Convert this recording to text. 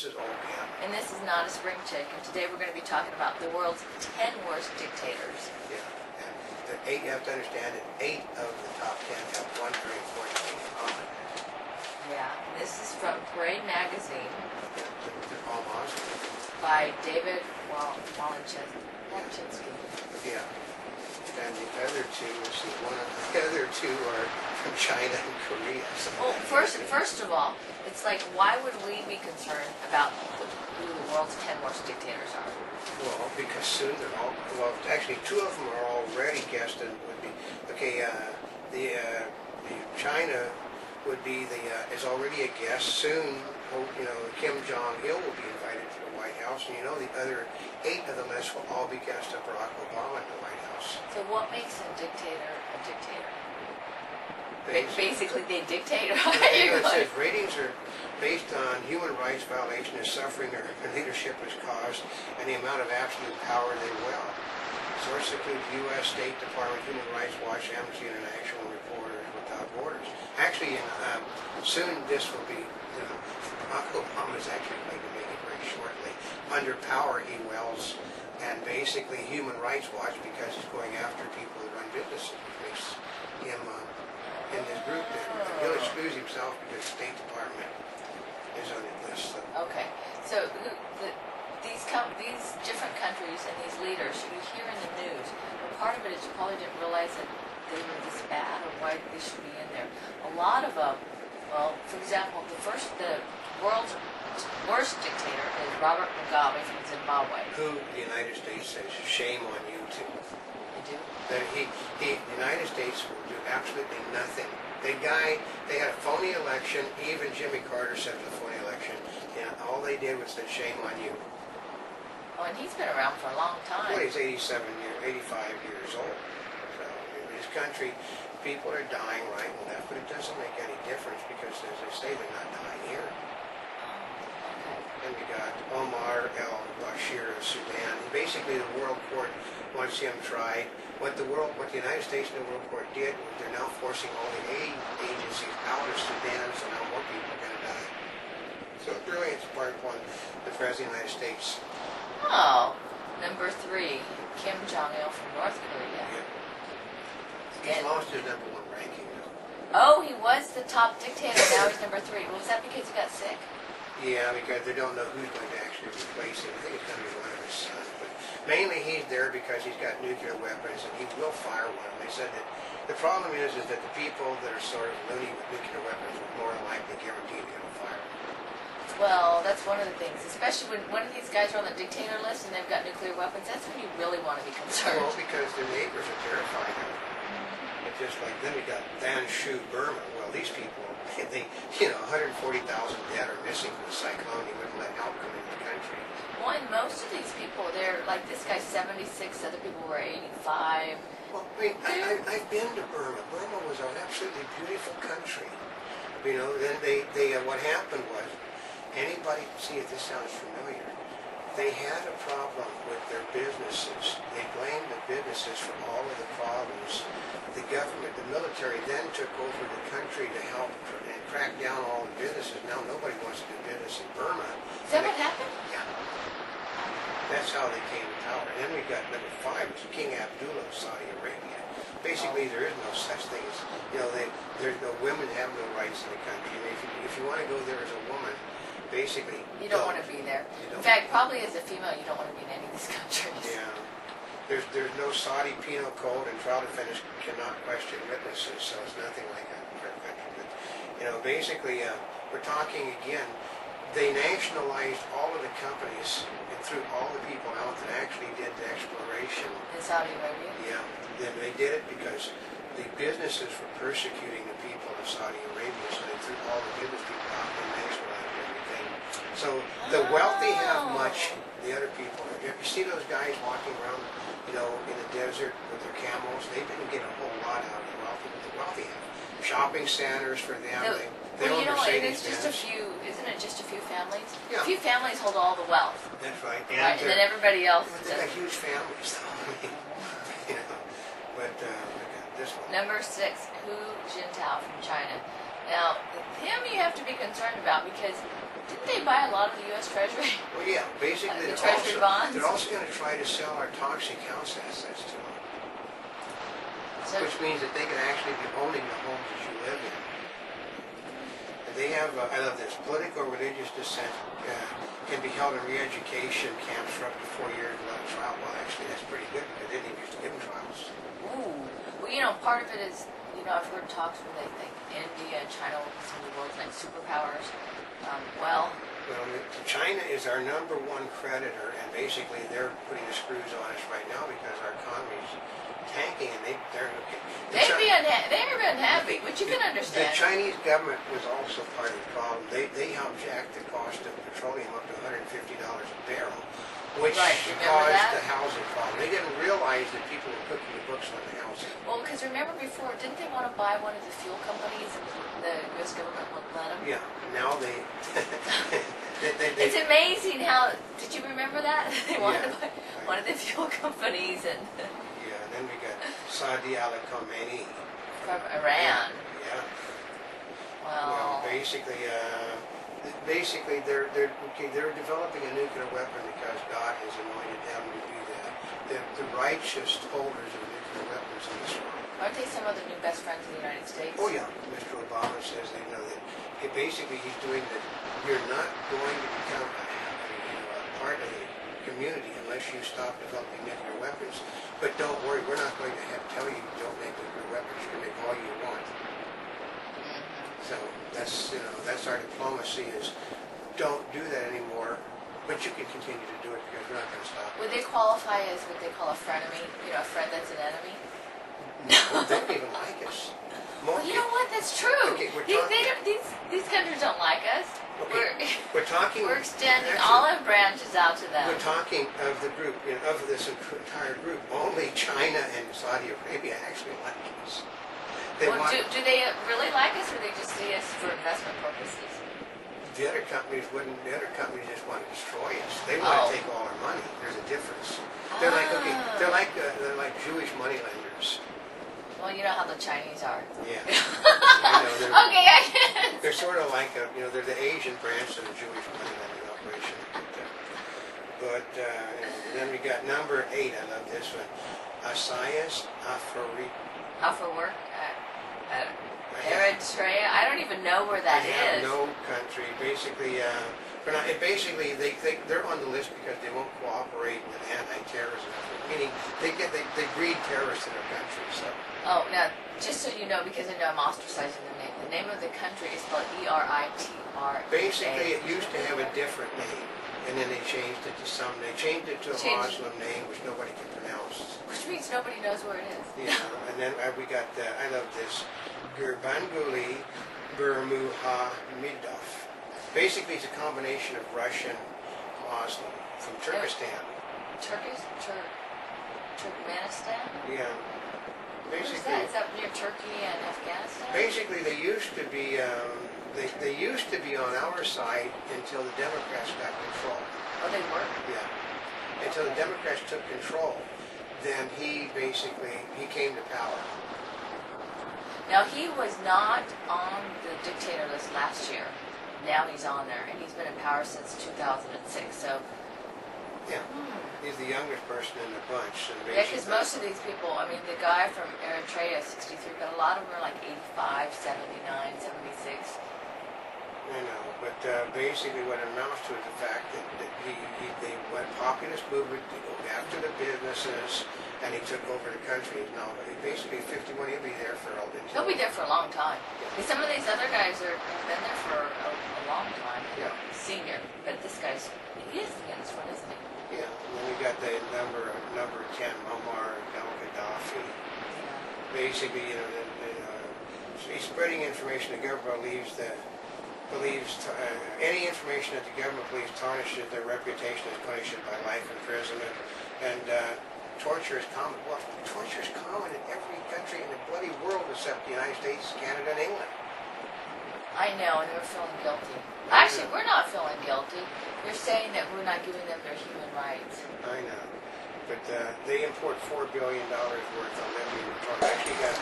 This is Oldecam. And this is Notaspringchick, and today we're going to be talking about the world's 10 worst dictators. Yeah, and the eight, you have to understand that 8 of the top 10 have one very important thing in common. Yeah, and this is from Parade Magazine. Yeah, they're all Muslim. By David Walensky. Yeah, and the other two, let's see, the other two are from China and Korea. So Well, first of all, it's like, why would we be concerned about who the world's 10 worst dictators are? Well, because soon they're all, well, actually 2 of them are already guessed and would be, okay, the China would be is already a guest. Soon, Kim Jong-il will be invited to the White House, and the other 8 of the list will all be guests of Barack Obama at the White House. So what makes a dictator a dictator? Basically, they dictate, it right? says ratings are based on human rights violation and suffering their leadership has caused and the amount of absolute power they wield. Sources include U.S. State Department, Human Rights Watch, Amnesty International, Reporters Without Borders. Actually, soon this will be, Barack Obama is actually going to make it very shortly. Under power he wields, and basically Human Rights Watch, because he's going after people who run businesses, makes him in this group, he'll excuse himself because the State Department is on the list. Okay, so these different countries and these leaders you hear in the news, but part of it is you probably didn't realize that they were this bad or why they should be in there. A lot of them, well, for example, the world's worst dictator is Robert Mugabe from Zimbabwe. Who the United States says, shame on you too. You do? That the United States will do absolutely nothing. They had a phony election. Even Jimmy Carter said it was a phony election. And all they did was say, shame on you. Oh, and he's been around for a long time. Well, he's 85 years old. So in this country, people are dying right and left, but it doesn't make any difference because, as I say, they're not dying here. And we got Omar al-Bashir of Sudan. Basically, the World Court wants him tried. What the United States and the World Court did, they're now forcing all the aid agencies out of Sudan, so now more people are going to die. So really, it's part one, the President of the United States. Oh, number 3, Kim Jong-il from North Korea. Yeah. He's lost his #1 ranking, though. Oh, he was the top dictator, now he's number 3. Well, was that because he got sick? Yeah, because they don't know who's going to actually replace him. I think it's going to be one of his sons. But mainly he's there because he's got nuclear weapons and he will fire one. They said that the problem is that the people that are sort of loony with nuclear weapons are more than likely guaranteed they're going to fire. Well, that's one of the things, especially when one of these guys are on the dictator list and they've got nuclear weapons. That's when you really want to be concerned. Well, because their neighbors are terrified of them. It's just like, then we got Vanshu, Burma. Well, these people, 140,000 dead are missing from the cyclone. He wouldn't let help come into the country. Well, and most of these people, they're like, this guy's 76, other people were 85. Well, I've been to Burma. Burma was an absolutely beautiful country. Then what happened was, anybody, see if this sounds familiar, they had a problem with their businesses. They blamed the businesses for all of the problems. The government, the military then took over the country to help and crack down all the businesses. Now nobody wants to do business in Burma. Is that what happened? Yeah. That's how they came to power. And then we got number 5, which is King Abdullah of Saudi Arabia. Basically, there is no such thing as, there's no women have no rights in the country. I mean, if you want to go there as a woman, basically, you don't want to be there. In fact, probably as a female, you don't want to be in any of these countries. Yeah. There's no Saudi penal code, and trial defendants cannot question witnesses, so it's nothing like that in our country. But, basically, we're talking again, they nationalized all of the companies and threw all the people out that actually did the exploration. In Saudi Arabia? Yeah. Then they did it because the businesses were persecuting the people of Saudi Arabia, so they threw all the business people out and nationalized everything. So the wealthy have much, the other people. You see those guys walking around, in the desert with their camels? They didn't get a whole lot out of the wealthy, but the wealthy have shopping centers for them. They own Mercedes Benz. Isn't it just a few families? Yeah. A few families hold all the wealth. That's right. And then everybody else. They've got huge families, though. But this one. Number 6, Hu Jintao from China. Now, him you have to be concerned about because Didn't they buy a lot of the U.S. Treasury? Well, yeah, basically the Treasury bonds? they're also going to try to sell our toxic house assets to them. So, Which means that they can actually be owning the homes that you live in. And they have, I love this, political or religious dissent can be held in re-education camps for up to 4 years without a trial. Well, actually, that's pretty good because they didn't used to give them trials. ooh. Well, you know, part of it is, you know, I've heard talks where they think India and China will be some of the world's next superpowers. Well, China is our #1 creditor, and basically they're putting the screws on us right now because our economy's tanking, and they're unhappy, which you can understand. The Chinese government was also part of the problem. They helped jack the cost of petroleum up to $150 a barrel, which caused the housing problem. They didn't realize that people were cooking the books on the housing. Well, because remember before, didn't they want to buy one of the fuel companies and the U.S. government wouldn't let them? Yeah, now they it's amazing how, did you remember that? They wanted to buy one of the fuel companies and... Yeah, and then we got Saudi Al Khamenei. From Iran. Yeah. Well, basically they're developing a nuclear weapon because God has anointed them to be the righteous holders of nuclear weapons in this world. aren't they some of the new best friends of the United States? Oh yeah, Mr. Obama says they know that. Basically, he's doing that. You're not going to become a part of the community unless you stop developing nuclear weapons. But don't worry, we're not going to tell you don't make nuclear weapons. You can make all you want. So that's our diplomacy is don't do that anymore. But you can continue to do it because we're not going to stop. Would they qualify as what they call a frenemy? You know, a friend that's an enemy? No, they don't even like us. Well, you know what? That's true. Okay, these countries don't like us. Okay, we're talking. We're extending olive branches out to them. We're talking of the group, of this entire group. Only China and Saudi Arabia actually like us. Do they really like us, or they just see us for investment purposes? The other companies wouldn't. The other companies just want to destroy us. They want to take all our money. There's a difference. They're like Jewish moneylenders. Well, you know how the Chinese are. Yeah. Okay, I get it. They're sort of like they're the Asian branch of the Jewish moneylending operation. But then we got number 8. I love this one. Asayas Afari. How for work? Eritrea. I don't even know where that is. No country. Basically, they're on the list because they won't cooperate with anti-terrorism effort. Meaning they breed terrorists in their country. So. Oh, now just so you know, because I know I'm ostracizing the name of the country is spelled Eritrea. Basically, it used to have a different name, and then they changed it to They changed it to a Muslim name which nobody can pronounce. Which means nobody knows where it is. Yeah, and then we got I love this. Gurbanguly Bermuhamedov. Basically, it's a combination of Russian, Muslim from Turkestan. Turkmenistan? Yeah. Basically, where's that? Is that near Turkey and Afghanistan? Basically, they used to be on our side until the Democrats got control. Oh, they were? Yeah. Until the Democrats took control, then he came to power. Now, he was not on the dictator list last year. Now he's on there, and he's been in power since 2006, so... Yeah, he's the youngest person in the bunch. Yeah, because most of these people, I mean, the guy from Eritrea is 63, but a lot of them are like 85, 79, 76. I know, but basically what it amounts to is the fact that they went populist movement, they go after the businesses, and he took over the country. Now, basically 51, he'll be there for all the time. He'll be there for a long time. Yeah. Some of these other guys have been there for a long time. Yeah. Senior, but this guy's, he is the youngest one, isn't he? Yeah, and then we got the number 10, Muammar al-Gaddafi. Yeah. Basically, he's spreading information. The government believes any information that the government believes tarnishes their reputation is punishable by life imprisonment. And torture is common. Well, torture is common in every country in the bloody world except the United States, Canada, and England. I know, and we're feeling guilty. Actually, we're not feeling guilty. You're saying that we're not giving them their human rights. I know. But they import $4 billion worth of Libyan. Actually got...